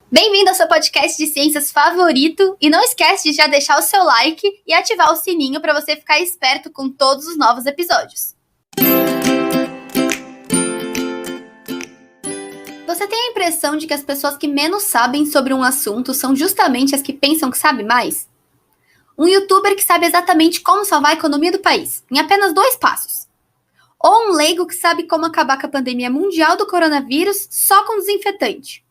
Bem-vindo ao seu podcast de ciências favorito e não esquece de já deixar o seu like e ativar o sininho para você ficar esperto com todos os novos episódios. Você tem a impressão de que as pessoas que menos sabem sobre um assunto são justamente as que pensam que sabem mais? Um youtuber que sabe exatamente como salvar a economia do país, em apenas 2 passos. Ou um leigo que sabe como acabar com a pandemia mundial do coronavírus só com desinfetante.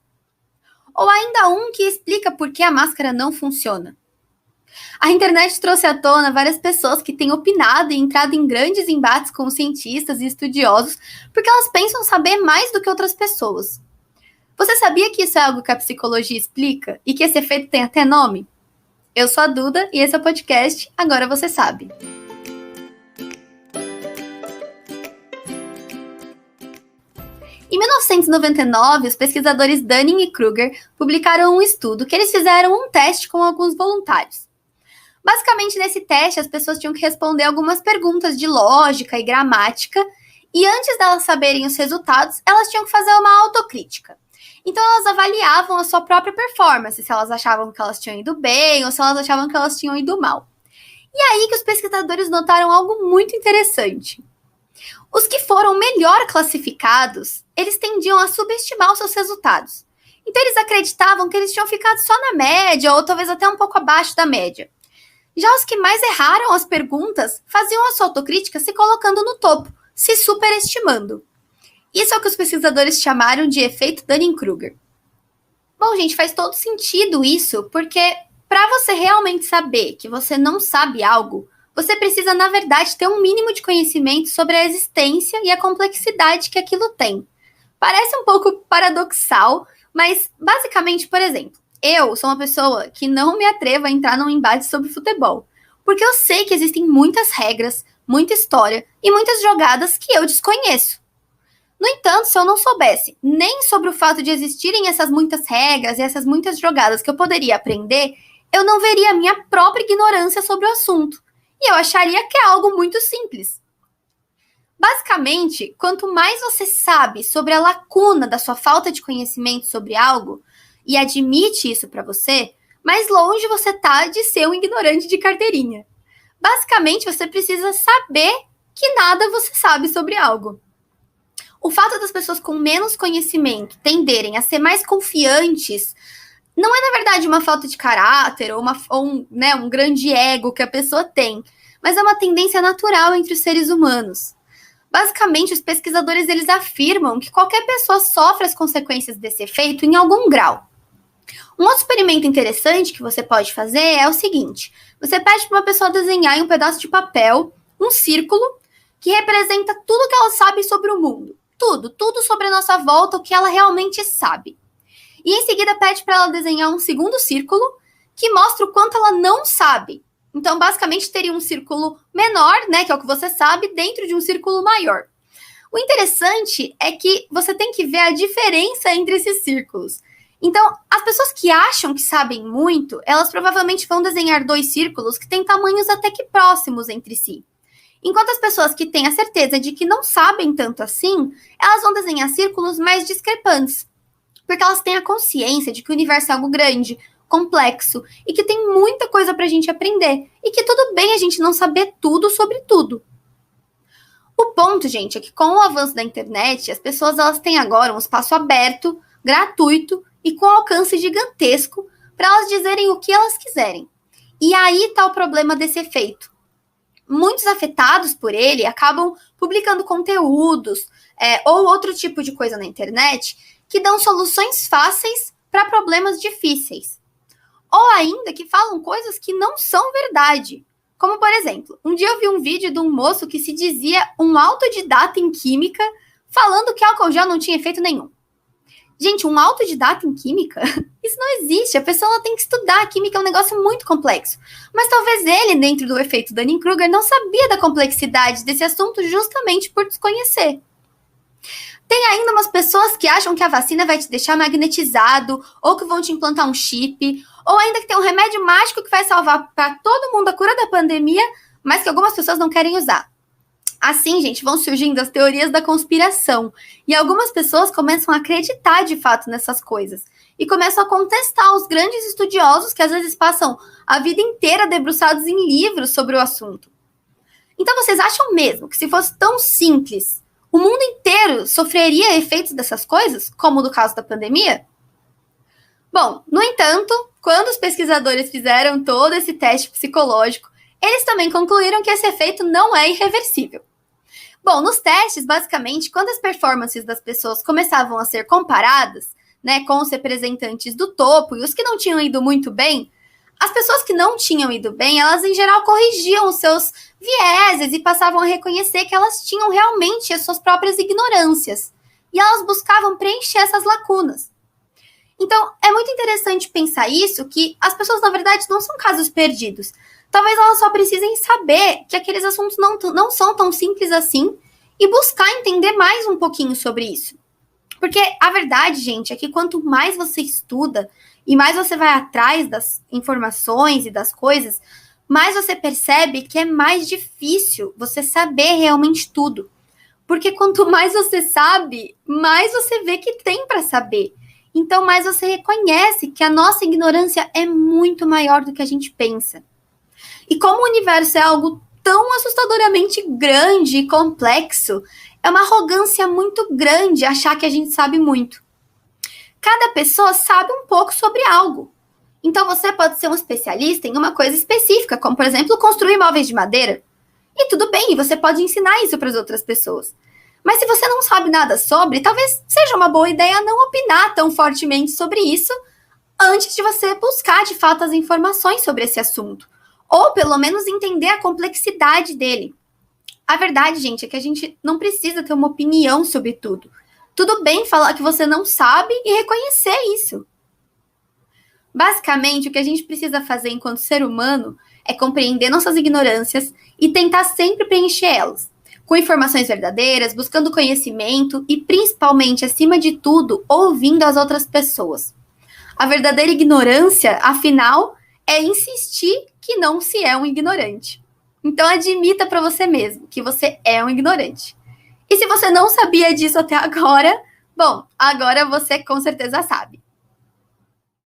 Ou ainda um que explica por que a máscara não funciona. A internet trouxe à tona várias pessoas que têm opinado e entrado em grandes embates com cientistas e estudiosos porque elas pensam saber mais do que outras pessoas. Você sabia que isso é algo que a psicologia explica e que esse efeito tem até nome? Eu sou a Duda e esse é o podcast Agora Você Sabe. Em 1999, os pesquisadores Dunning e Kruger publicaram um estudo que eles fizeram um teste com alguns voluntários. Basicamente, nesse teste, as pessoas tinham que responder algumas perguntas de lógica e gramática, e antes delas saberem os resultados, elas tinham que fazer uma autocrítica. Então, elas avaliavam a sua própria performance, se elas achavam que elas tinham ido bem ou se elas achavam que elas tinham ido mal. E aí que os pesquisadores notaram algo muito interessante. Os que foram melhor classificados, eles tendiam a subestimar os seus resultados. Então, eles acreditavam que eles tinham ficado só na média, ou talvez até um pouco abaixo da média. Já os que mais erraram as perguntas faziam a sua autocrítica se colocando no topo, se superestimando. Isso é o que os pesquisadores chamaram de efeito Dunning-Kruger. Bom, gente, faz todo sentido isso, porque para você realmente saber que você não sabe algo, você precisa, na verdade, ter um mínimo de conhecimento sobre a existência e a complexidade que aquilo tem. Parece um pouco paradoxal, mas basicamente, por exemplo, eu sou uma pessoa que não me atrevo a entrar num embate sobre futebol, porque eu sei que existem muitas regras, muita história e muitas jogadas que eu desconheço. No entanto, se eu não soubesse nem sobre o fato de existirem essas muitas regras e essas muitas jogadas que eu poderia aprender, eu não veria a minha própria ignorância sobre o assunto. E eu acharia que é algo muito simples. Basicamente, quanto mais você sabe sobre a lacuna da sua falta de conhecimento sobre algo e admite isso para você, mais longe você tá de ser um ignorante de carteirinha. Basicamente, você precisa saber que nada você sabe sobre algo. O fato das pessoas com menos conhecimento tenderem a ser mais confiantes não é, na verdade, uma falta de caráter ou um grande ego que a pessoa tem, mas é uma tendência natural entre os seres humanos. Basicamente, os pesquisadores eles afirmam que qualquer pessoa sofre as consequências desse efeito em algum grau. Um outro experimento interessante que você pode fazer é o seguinte: você pede para uma pessoa desenhar em um pedaço de papel um círculo que representa tudo que ela sabe sobre o mundo. Tudo sobre a nossa volta, o que ela realmente sabe. E em seguida pede para ela desenhar um segundo círculo que mostra o quanto ela não sabe. Então, basicamente, teria um círculo menor, né, que é o que você sabe, dentro de um círculo maior. O interessante é que você tem que ver a diferença entre esses círculos. Então, as pessoas que acham que sabem muito, elas provavelmente vão desenhar 2 círculos que têm tamanhos até que próximos entre si. Enquanto as pessoas que têm a certeza de que não sabem tanto assim, elas vão desenhar círculos mais discrepantes. Porque elas têm a consciência de que o universo é algo grande, complexo, e que tem muita coisa pra gente aprender. E que tudo bem a gente não saber tudo sobre tudo. O ponto, gente, é que com o avanço da internet, as pessoas elas têm agora um espaço aberto, gratuito e com alcance gigantesco para elas dizerem o que elas quiserem. E aí tá o problema desse efeito. Muitos afetados por ele acabam publicando conteúdos ou outro tipo de coisa na internet que dão soluções fáceis para problemas difíceis. Ou ainda que falam coisas que não são verdade. Como, por exemplo, um dia eu vi um vídeo de um moço que se dizia um autodidata em química falando que álcool gel não tinha efeito nenhum. Gente, um autodidata em química? Isso não existe. A pessoa ela tem que estudar. A química é um negócio muito complexo. Mas talvez ele, dentro do efeito Dunning-Kruger, não sabia da complexidade desse assunto justamente por desconhecer. Tem ainda umas pessoas que acham que a vacina vai te deixar magnetizado, ou que vão te implantar um chip, ou ainda que tem um remédio mágico que vai salvar para todo mundo a cura da pandemia, mas que algumas pessoas não querem usar. Assim, gente, vão surgindo as teorias da conspiração. E algumas pessoas começam a acreditar de fato nessas coisas. E começam a contestar os grandes estudiosos que às vezes passam a vida inteira debruçados em livros sobre o assunto. Então, vocês acham mesmo que se fosse tão simples, o mundo inteiro sofreria efeitos dessas coisas, como no caso da pandemia? Bom, no entanto, quando os pesquisadores fizeram todo esse teste psicológico, eles também concluíram que esse efeito não é irreversível. Bom, nos testes, basicamente, quando as performances das pessoas começavam a ser comparadas, né, com os representantes do topo e os que não tinham ido muito bem, as pessoas que não tinham ido bem, elas em geral corrigiam os seus vieses e passavam a reconhecer que elas tinham realmente as suas próprias ignorâncias. E elas buscavam preencher essas lacunas. Então, é muito interessante pensar isso, que as pessoas, na verdade, não são casos perdidos. Talvez elas só precisem saber que aqueles assuntos não são tão simples assim e buscar entender mais um pouquinho sobre isso. Porque a verdade, gente, é que quanto mais você estuda e mais você vai atrás das informações e das coisas, mais você percebe que é mais difícil você saber realmente tudo. Porque quanto mais você sabe, mais você vê que tem para saber. Então, mais você reconhece que a nossa ignorância é muito maior do que a gente pensa. E como o universo é algo tão assustadoramente grande e complexo, é uma arrogância muito grande achar que a gente sabe muito. Cada pessoa sabe um pouco sobre algo. Então, você pode ser um especialista em uma coisa específica, como, por exemplo, construir móveis de madeira. E tudo bem, você pode ensinar isso para as outras pessoas. Mas se você não sabe nada sobre, talvez seja uma boa ideia não opinar tão fortemente sobre isso antes de você buscar, de fato, as informações sobre esse assunto. Ou, pelo menos, entender a complexidade dele. A verdade, gente, é que a gente não precisa ter uma opinião sobre tudo. Tudo bem falar que você não sabe e reconhecer isso. Basicamente, o que a gente precisa fazer enquanto ser humano é compreender nossas ignorâncias e tentar sempre preencher elas, com informações verdadeiras, buscando conhecimento e, principalmente, acima de tudo, ouvindo as outras pessoas. A verdadeira ignorância, afinal, é insistir que não se é um ignorante. Então, admita para você mesmo que você é um ignorante. E se você não sabia disso até agora, bom, agora você com certeza sabe.